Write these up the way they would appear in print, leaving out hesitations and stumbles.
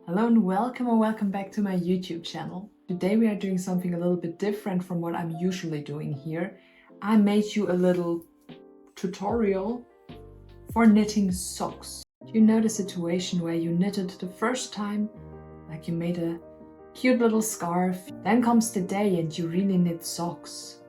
Hello and welcome back to my YouTube channel. Today we are doing something a little bit different from what I'm usually doing here. I made you a little tutorial for knitting socks. You know the situation where you knitted the first time, like you made a cute little scarf, then comes the day and you really knit socks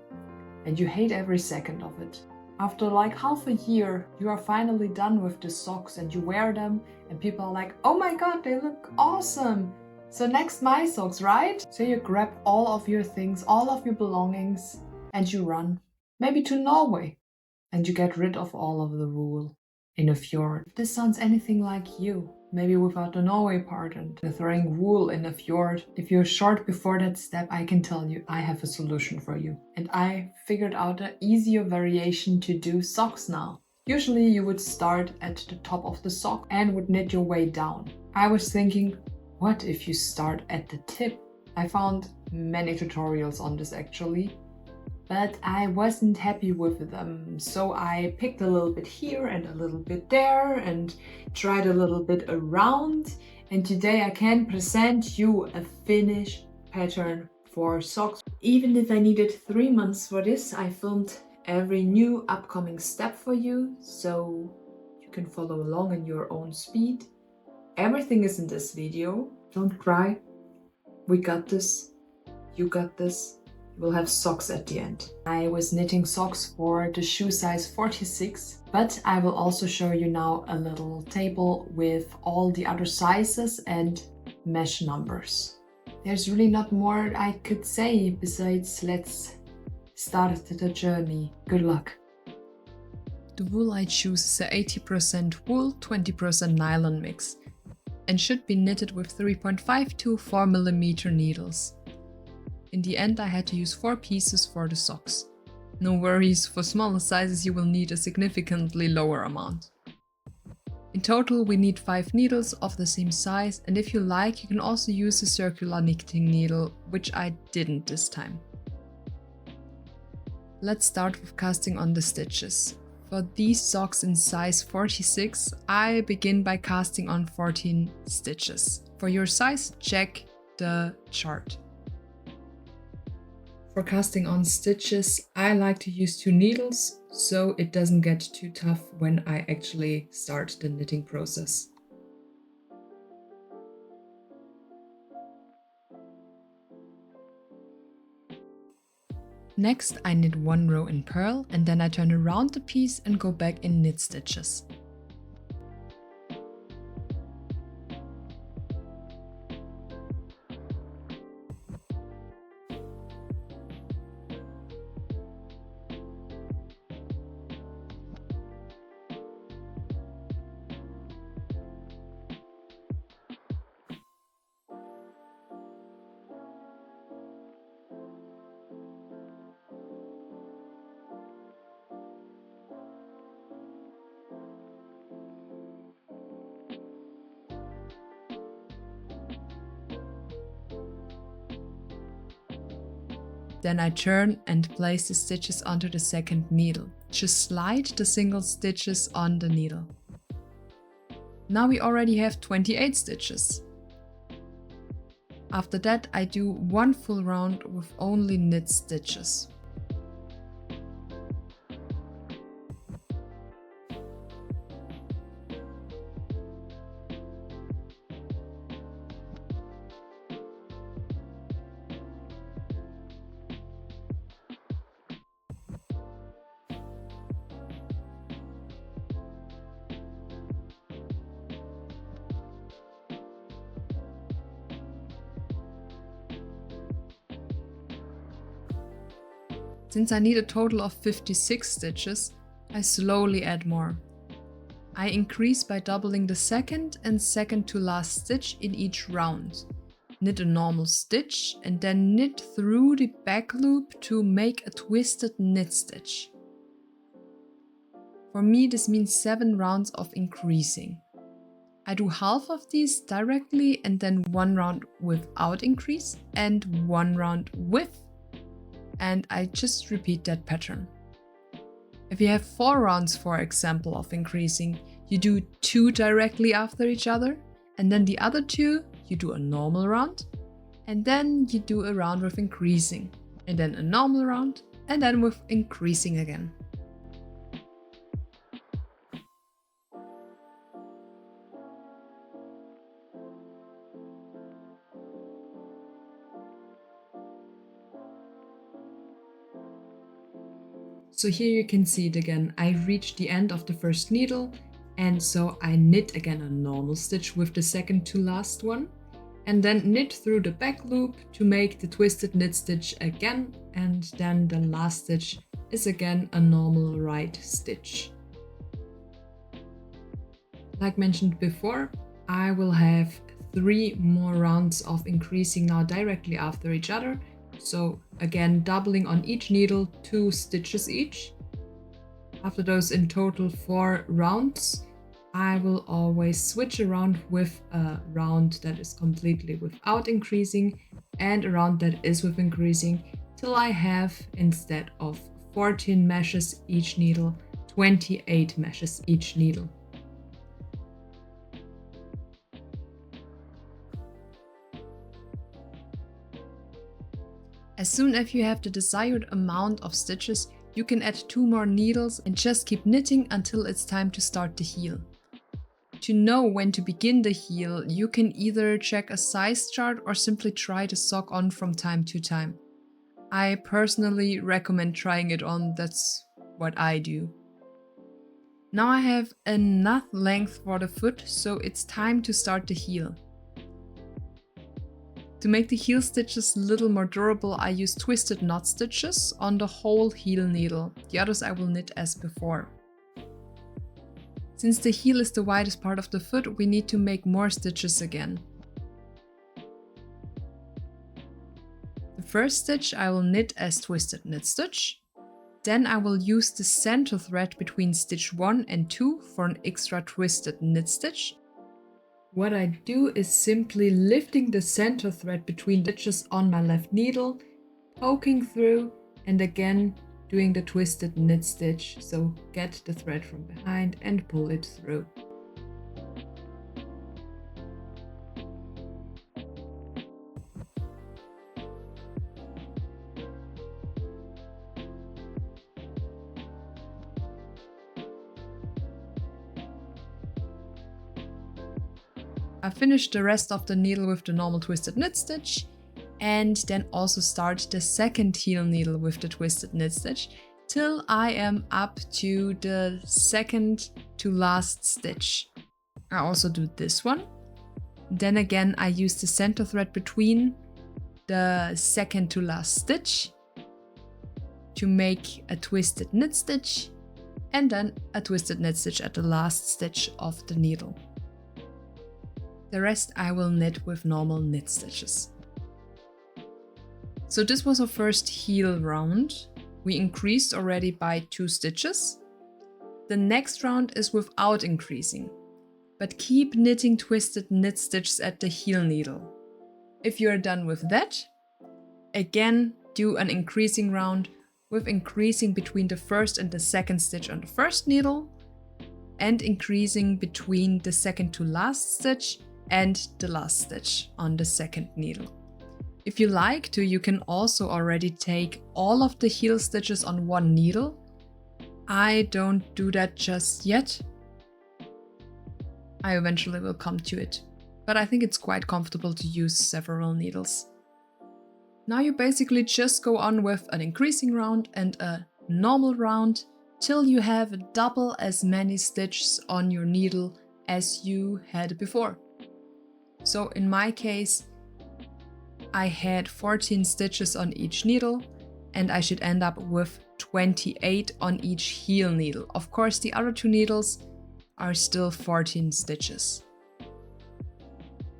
and you hate every second of it. After like half a year, you are finally done with the socks and you wear them and people are like, oh my god, they look awesome. So next my socks, right? So you grab all of your things, all of your belongings and you run. Maybe to Norway. And you get rid of all of the wool in a fjord. If this sounds anything like you, maybe without the Norway part and the throwing wool in a fjord. If you're short before that step, I can tell you I have a solution for you. And I figured out an easier variation to do socks now. Usually you would start at the top of the sock and would knit your way down. I was thinking, what if you start at the tip? I found many tutorials on this actually, but I wasn't happy with them. So I picked a little bit here and a little bit there and tried a little bit around. And today I can present you a finished pattern for socks. Even if I needed 3 months for this, I filmed every new upcoming step for you, so you can follow along in your own speed. Everything is in this video. Don't cry. We got this. You got this. We'll have socks at the end. I was knitting socks for the shoe size 46, but I will also show you now a little table with all the other sizes and mesh numbers. There's really not more I could say besides let's start the journey. Good luck. The wool I choose is a 80% wool, 20% nylon mix and should be knitted with 3.5 to 4mm needles. In the end, I had to use 4 pieces for the socks. No worries, for smaller sizes you will need a significantly lower amount. In total we need 5 needles of the same size, and if you like you can also use a circular knitting needle, which I didn't this time. Let's start with casting on the stitches. For these socks in size 46, I begin by casting on 14 stitches. For your size, check the chart. For casting on stitches, I like to use 2 needles, so it doesn't get too tough when I actually start the knitting process. Next, I knit 1 row in purl and then I turn around the piece and go back in knit stitches. Then I turn and place the stitches onto the second needle. Just slide the single stitches on the needle. Now we already have 28 stitches. After that I do 1 full round with only knit stitches. Since I need a total of 56 stitches, I slowly add more. I increase by doubling the second and second to last stitch in each round. Knit a normal stitch and then knit through the back loop to make a twisted knit stitch. For me this means 7 rounds of increasing. I do half of these directly and then 1 round without increase and 1 round with, and I just repeat that pattern. If you have 4 rounds, for example, of increasing, you do 2 directly after each other, and then the other 2 you do a normal round, and then you do a round with increasing, and then a normal round, and then with increasing again. So here you can see it again. I reached the end of the first needle, and so I knit again a normal stitch with the second to last one, and then knit through the back loop to make the twisted knit stitch again, and then the last stitch is again a normal right stitch. Like mentioned before, I will have 3 more rounds of increasing now directly after each other. So again, doubling on each needle, 2 stitches each. After those in total 4 rounds, I will always switch around with a round that is completely without increasing and a round that is with increasing, till I have, instead of 14 meshes each needle, 28 meshes each needle. As soon as you have the desired amount of stitches, you can add 2 more needles and just keep knitting until it's time to start the heel. To know when to begin the heel, you can either check a size chart or simply try the sock on from time to time. I personally recommend trying it on, that's what I do. Now I have enough length for the foot, so it's time to start the heel. To make the heel stitches a little more durable, I use twisted knot stitches on the whole heel needle. The others I will knit as before. Since the heel is the widest part of the foot, we need to make more stitches again. The first stitch I will knit as twisted knit stitch. Then I will use the center thread between stitch 1 and 2 for an extra twisted knit stitch. What I do is simply lifting the center thread between stitches on my left needle, poking through, and again doing the twisted knit stitch, so get the thread from behind and pull it through. I finished the rest of the needle with the normal twisted knit stitch, and then also start the second heel needle with the twisted knit stitch till I am up to the second to last stitch. I also do this one. Then again I use the center thread between the second to last stitch to make a twisted knit stitch, and then a twisted knit stitch at the last stitch of the needle. The rest I will knit with normal knit stitches. So this was our first heel round. We increased already by 2 stitches. The next round is without increasing, but keep knitting twisted knit stitches at the heel needle. If you are done with that, again do an increasing round with increasing between the first and the second stitch on the first needle, and increasing between the second to last stitch and the last stitch on the second needle. If you like to, you can also already take all of the heel stitches on one needle. I don't do that just yet. I eventually will come to it, but I think it's quite comfortable to use several needles. Now you basically just go on with an increasing round and a normal round till you have double as many stitches on your needle as you had before. So in my case, I had 14 stitches on each needle, and I should end up with 28 on each heel needle. Of course, the other 2 needles are still 14 stitches.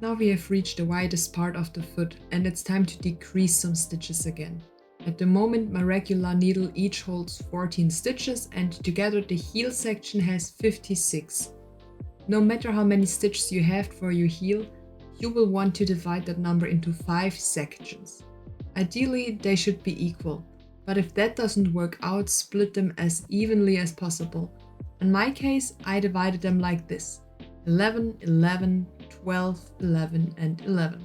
Now we have reached the widest part of the foot, and it's time to decrease some stitches again. At the moment, my regular needle each holds 14 stitches, and together the heel section has 56. No matter how many stitches you have for your heel, you will want to divide that number into 5 sections. Ideally, they should be equal, but if that doesn't work out, split them as evenly as possible. In my case, I divided them like this. 11, 11, 12, 11 and 11.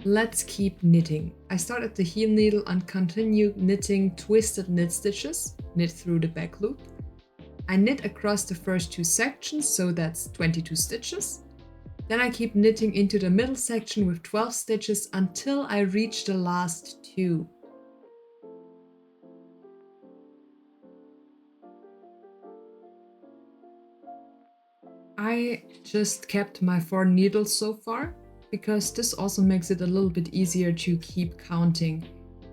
Let's keep knitting. I start at the heel needle and continue knitting twisted knit stitches, knit through the back loop. I knit across the first 2 sections, so that's 22 stitches. Then I keep knitting into the middle section with 12 stitches until I reach the last 2. I just kept my 4 needles so far, because this also makes it a little bit easier to keep counting.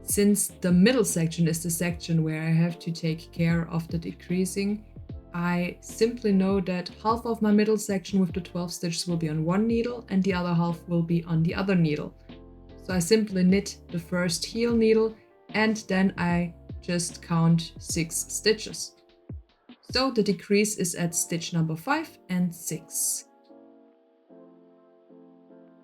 Since the middle section is the section where I have to take care of the decreasing, I simply know that half of my middle section with the 12 stitches will be on one needle and the other half will be on the other needle. So I simply knit the first heel needle and then I just count 6 stitches. So the decrease is at stitch number 5 and 6.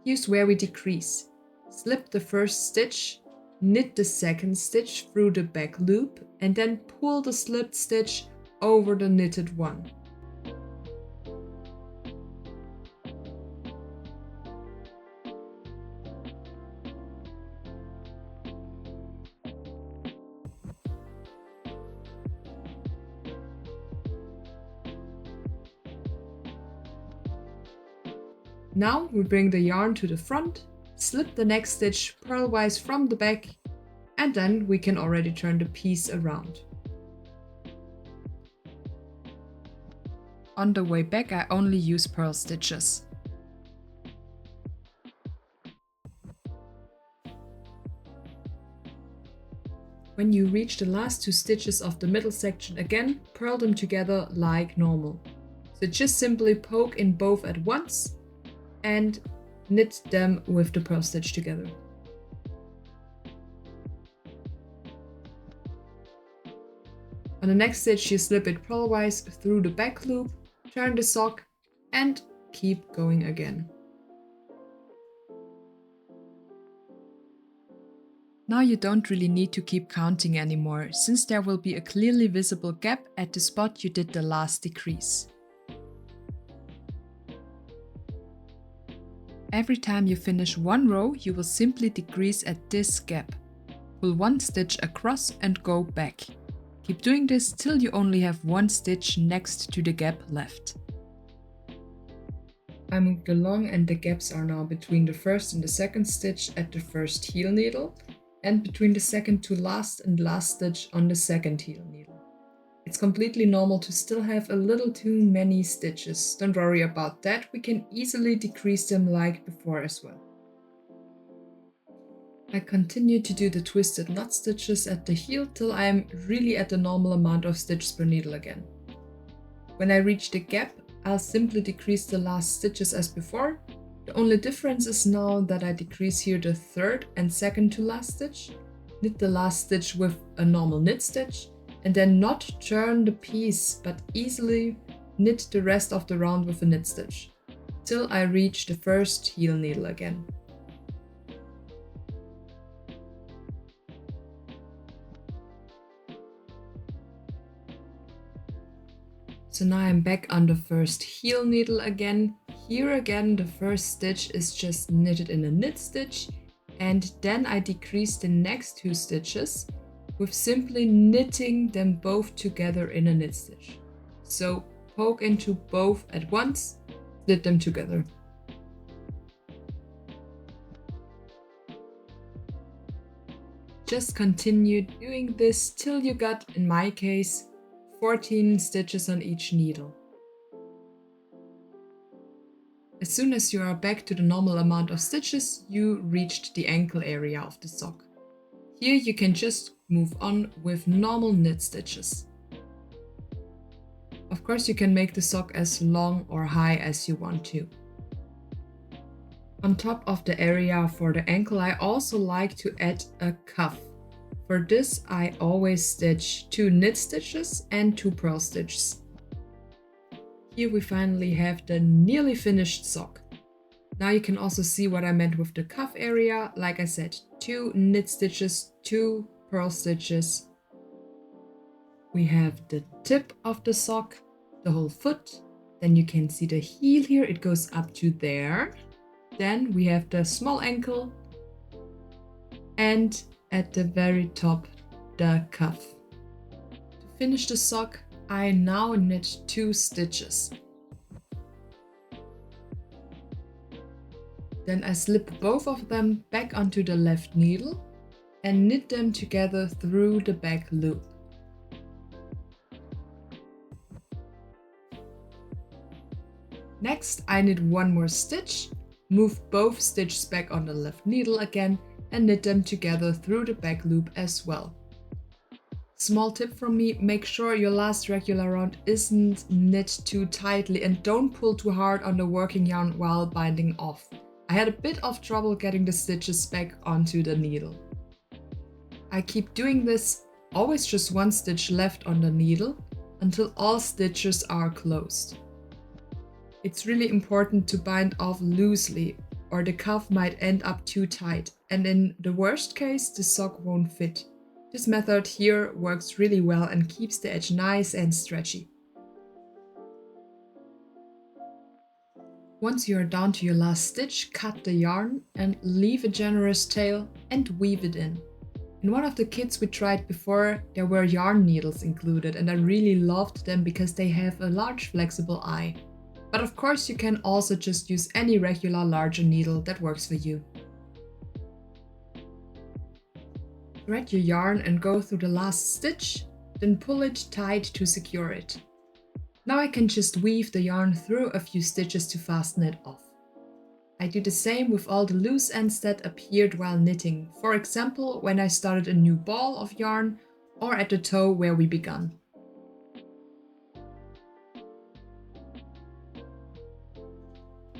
Here's where we decrease. Slip the first stitch, knit the second stitch through the back loop and then pull the slipped stitch over the knitted one. Now we bring the yarn to the front, slip the next stitch purlwise from the back, and then we can already turn the piece around. On the way back I only use purl stitches. When you reach the last 2 stitches of the middle section again, purl them together like normal. So just simply poke in both at once and knit them with the purl stitch together. On the next stitch you slip it purlwise through the back loop, turn the sock and keep going again. Now you don't really need to keep counting anymore, since there will be a clearly visible gap at the spot you did the last decrease. Every time you finish one row, you will simply decrease at this gap. Pull 1 stitch across and go back. Keep doing this till you only have 1 stitch next to the gap left. I moved along and the gaps are now between the first and the second stitch at the first heel needle and between the second to last and last stitch on the second heel needle. It's completely normal to still have a little too many stitches. Don't worry about that, we can easily decrease them like before as well. I continue to do the twisted knot stitches at the heel till I am really at the normal amount of stitches per needle again. When I reach the gap, I'll simply decrease the last stitches as before. The only difference is now that I decrease here the third and second to last stitch, knit the last stitch with a normal knit stitch, and then not turn the piece but easily knit the rest of the round with a knit stitch, till I reach the first heel needle again. So now I'm back on the first heel needle again. Here again the first stitch is just knitted in a knit stitch and then I decrease the next 2 stitches with simply knitting them both together in a knit stitch. So poke into both at once, knit them together. Just continue doing this till you got, in my case, 14 stitches on each needle. As soon as you are back to the normal amount of stitches, you reached the ankle area of the sock. Here you can just move on with normal knit stitches. Of course, you can make the sock as long or high as you want to. On top of the area for the ankle, I also like to add a cuff. For this, I always stitch 2 knit stitches and 2 purl stitches. Here we finally have the nearly finished sock. Now you can also see what I meant with the cuff area. Like I said, 2 knit stitches, 2 purl stitches. We have the tip of the sock the whole foot. Then you can see the heel here, it goes up to there. Then we have the small ankle and at the very top the cuff. To finish the sock, I now knit 2 stitches. Then I slip both of them back onto the left needle and knit them together through the back loop. Next, I knit 1 more stitch, move both stitches back on the left needle again and knit them together through the back loop as well. Small tip from me, make sure your last regular round isn't knit too tightly and don't pull too hard on the working yarn while binding off. I had a bit of trouble getting the stitches back onto the needle. I keep doing this, always just 1 stitch left on the needle until all stitches are closed. It's really important to bind off loosely or the cuff might end up too tight and in the worst case the sock won't fit. This method here works really well and keeps the edge nice and stretchy. Once you are down to your last stitch, cut the yarn and leave a generous tail and weave it in. In one of the kits we tried before, there were yarn needles included and I really loved them because they have a large flexible eye. But of course you can also just use any regular larger needle that works for you. Thread your yarn and go through the last stitch, then pull it tight to secure it. Now I can just weave the yarn through a few stitches to fasten it off. I do the same with all the loose ends that appeared while knitting, for example when I started a new ball of yarn or at the toe where we began.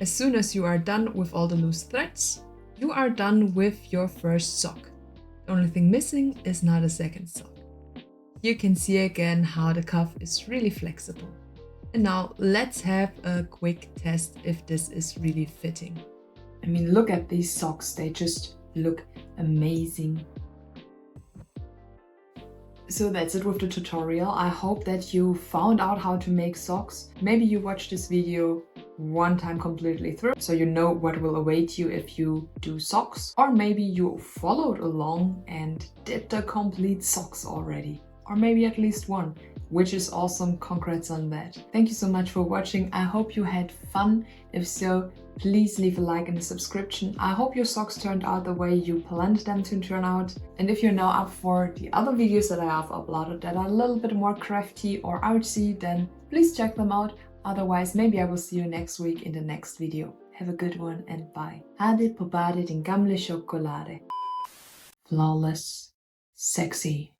As soon as you are done with all the loose threads, you are done with your first sock. The only thing missing is now the second sock. You can see again how the cuff is really flexible. And now let's have a quick test if this is really fitting. I mean, look at these socks, they just look amazing. So that's it with the tutorial. I hope that you found out how to make socks. Maybe you watched this video 1 time completely through, so you know what will await you if you do socks. Or maybe you followed along and did the complete socks already. Or maybe at least 1, which is awesome. Congrats on that. Thank you so much for watching. I hope you had fun. If so, please leave a like and a subscription. I hope your socks turned out the way you planned them to turn out. And if you're now up for the other videos that I have uploaded that are a little bit more crafty or artsy, then please check them out. Otherwise, maybe I will see you next week in the next video. Have a good one and bye. Hade popade din gamle chocolade. Flawless, sexy.